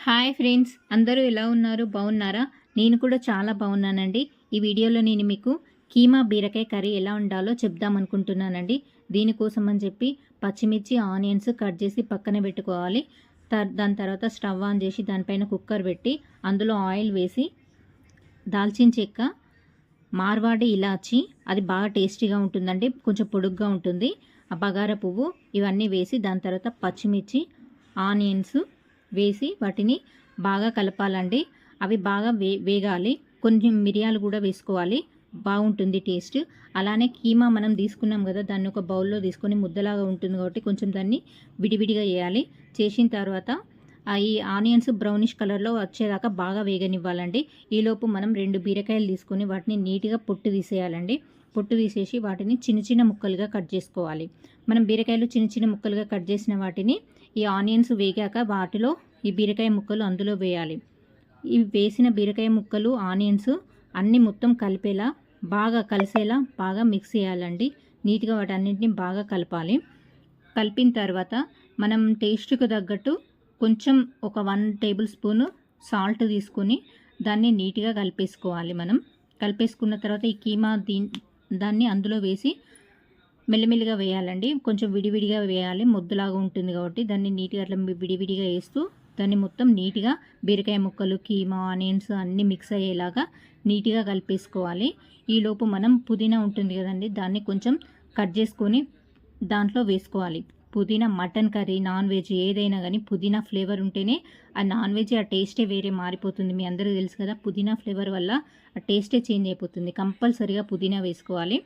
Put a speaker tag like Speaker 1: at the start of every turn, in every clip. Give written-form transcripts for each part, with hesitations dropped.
Speaker 1: Hi friends, అందరూ ఎలా ఉన్నారు? బాగున్నారా? నేను కూడా చాలా బాగున్నానండి. ఈ వీడియోలో నేను మీకు కీమా బీరకాయ కర్రీ ఎలా ఉండాలో చెప్దాం అనుకుంటున్నానండి. దీనికోసం అని చెప్పి పచ్చిమిర్చి, ఆనియన్స్ కట్ చేసి పక్కన పెట్టుకోవాలి. దాని తర్వాత స్టవ్ ఆన్ చేసి దానిపైన కుక్కర్ పెట్టి అందులో ఆయిల్ వేసి దాల్చిన చెక్క, మార్వాడి ఇలాచి, అది బాగా టేస్టీగా ఉంటుందండి, కొంచెం పొడుగ్గా ఉంటుంది. ఆ బగార పువ్వు ఇవన్నీ వేసి దాని తర్వాత పచ్చిమిర్చి, ఆనియన్స్ వేసి వాటిని బాగా కలపాలండి. అవి బాగా వేగాలి. కొంచెం మిరియాలు కూడా వేసుకోవాలి, బాగుంటుంది టేస్ట్. అలానే కీమా మనం తీసుకున్నాం కదా, దాన్ని ఒక బౌల్లో తీసుకొని ముద్దలాగా ఉంటుంది కాబట్టి కొంచెం దాన్ని విడివిడిగా చేయాలి. చేసిన తర్వాత ఈ ఆనియన్స్ బ్రౌనిష్ కలర్లో వచ్చేదాకా బాగా వేగనివ్వాలండి. ఈలోపు మనం 2 బీరకాయలు తీసుకొని వాటిని నీట్గా పొట్టు తీసేయాలండి. పొట్టు తీసేసి వాటిని చిన్న చిన్న ముక్కలుగా కట్ చేసుకోవాలి. మనం బీరకాయలు చిన్న చిన్న ముక్కలుగా కట్ చేసిన వాటిని ఈ ఆనియన్స్ వేగాక వాటిలో ఈ బీరకాయ ముక్కలు అందులో వేయాలి. ఈ వేసిన బీరకాయ ముక్కలు, ఆనియన్స్ అన్నీ మొత్తం కలిపేలా బాగా కలిసేలా బాగా మిక్స్ చేయాలండి. నీట్గా వాటన్నింటినీ బాగా కలపాలి. కలిపిన తర్వాత మనం టేస్ట్కి తగ్గట్టు కొంచెం ఒక 1 టేబుల్ స్పూను సాల్ట్ తీసుకొని దాన్ని నీట్గా కలిపేసుకోవాలి. మనం కలిపేసుకున్న తర్వాత ఈ కీమా దాన్ని అందులో వేసి మెల్లిమెల్లిగా వేయాలండి. కొంచెం విడివిడిగా వేయాలి, ముద్దలాగా ఉంటుంది కాబట్టి దాన్ని నీట్గా అట్లా విడివిడిగా వేస్తూ దాన్ని మొత్తం నీట్గా బీరకాయ ముక్కలు, కీమా, ఆనియన్స్ అన్నీ మిక్స్ అయ్యేలాగా నీట్గా కలిపేసుకోవాలి. ఈలోపు మనం పుదీనా ఉంటుంది కదండి, దాన్ని కొంచెం కట్ చేసుకొని దాంట్లో వేసుకోవాలి. పుదీనా మటన్ కర్రీ, నాన్ వెజ్ ఏదైనా కానీ పుదీనా ఫ్లేవర్ ఉంటేనే ఆ నాన్ వెజ్ ఆ టేస్టే వేరే మారిపోతుంది. మీ అందరికీ తెలుసు కదా, పుదీనా ఫ్లేవర్ వల్ల ఆ టేస్టే చేంజ్ అయిపోతుంది. కంపల్సరీగా పుదీనా వేసుకోవాలి.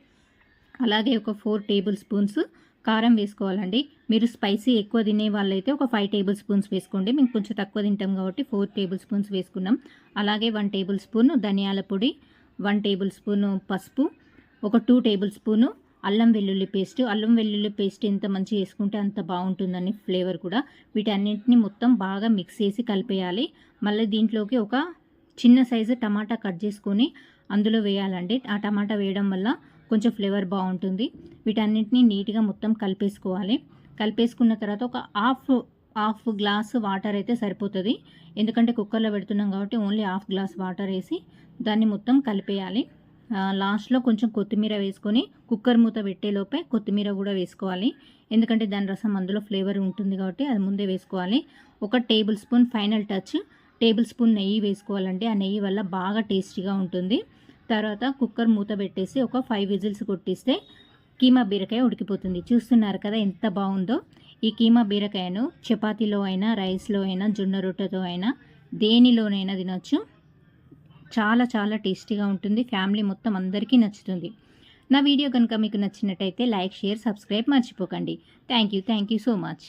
Speaker 1: అలాగే ఒక 4 టేబుల్ స్పూన్స్ కారం వేసుకోవాలండి. మీరు స్పైసీ ఎక్కువ తినే వాళ్ళైతే ఒక 5 టేబుల్ స్పూన్స్ వేసుకోండి. మేము కొంచెం తక్కువ తింటాం కాబట్టి 4 టేబుల్ స్పూన్స్ వేసుకున్నాం. అలాగే 1 టేబుల్ స్పూన్ ధనియాల పొడి, 1 టేబుల్ స్పూన్ పసుపు, ఒక 2 టేబుల్ స్పూన్ అల్లం వెల్లుల్లి పేస్ట్. అల్లం వెల్లుల్లి పేస్ట్ ఎంత మంచిగా వేసుకుంటే అంత బాగుంటుందని ఫ్లేవర్ కూడా. వీటన్నింటినీ మొత్తం బాగా మిక్స్ చేసి కలిపేయాలి. మళ్ళీ దీంట్లోకి ఒక చిన్న సైజు టమాటా కట్ చేసుకొని అందులో వేయాలండి. ఆ టమాటా వేయడం వల్ల కొంచెం ఫ్లేవర్ బాగుంటుంది. వీటన్నింటినీ నీట్గా మొత్తం కలిపేసుకోవాలి. కలిపేసుకున్న తర్వాత ఒక హాఫ్ గ్లాస్ వాటర్ అయితే సరిపోతుంది. ఎందుకంటే కుక్కర్లో పెడుతున్నాం కాబట్టి ఓన్లీ హాఫ్ గ్లాస్ వాటర్ వేసి దాన్ని మొత్తం కలిపేయాలి. లాస్ట్లో కొంచెం కొత్తిమీర వేసుకొని కుక్కర్ మూత పెట్టేలోపే కొత్తిమీర కూడా వేసుకోవాలి. ఎందుకంటే దాని రసం అందులో ఫ్లేవర్ ఉంటుంది కాబట్టి అది ముందే వేసుకోవాలి. ఒక table spoon final touch table spoon నెయ్యి వేసుకోవాలండి. ఆ నెయ్యి వల్ల బాగా టేస్టీగా ఉంటుంది. తర్వాత కుక్కర్ మూత పెట్టేసి ఒక 5 విజిల్స్ కొట్టిస్తే కీమా బీరకాయ ఉడికిపోతుంది. చూస్తున్నారు కదా ఎంత బాగుందో. ఈ కీమా బీరకాయను చపాతీలో అయినా, రైస్లో అయినా, జొన్న రొట్టెతో అయినా, దేనిలోనైనా తినొచ్చు. చాలా చాలా టేస్టీగా ఉంటుంది. ఫ్యామిలీ మొత్తం అందరికీ నచ్చుతుంది. నా వీడియో కనుక మీకు నచ్చినట్టయితే లైక్, షేర్, సబ్స్క్రైబ్ మర్చిపోకండి. Thank you so much.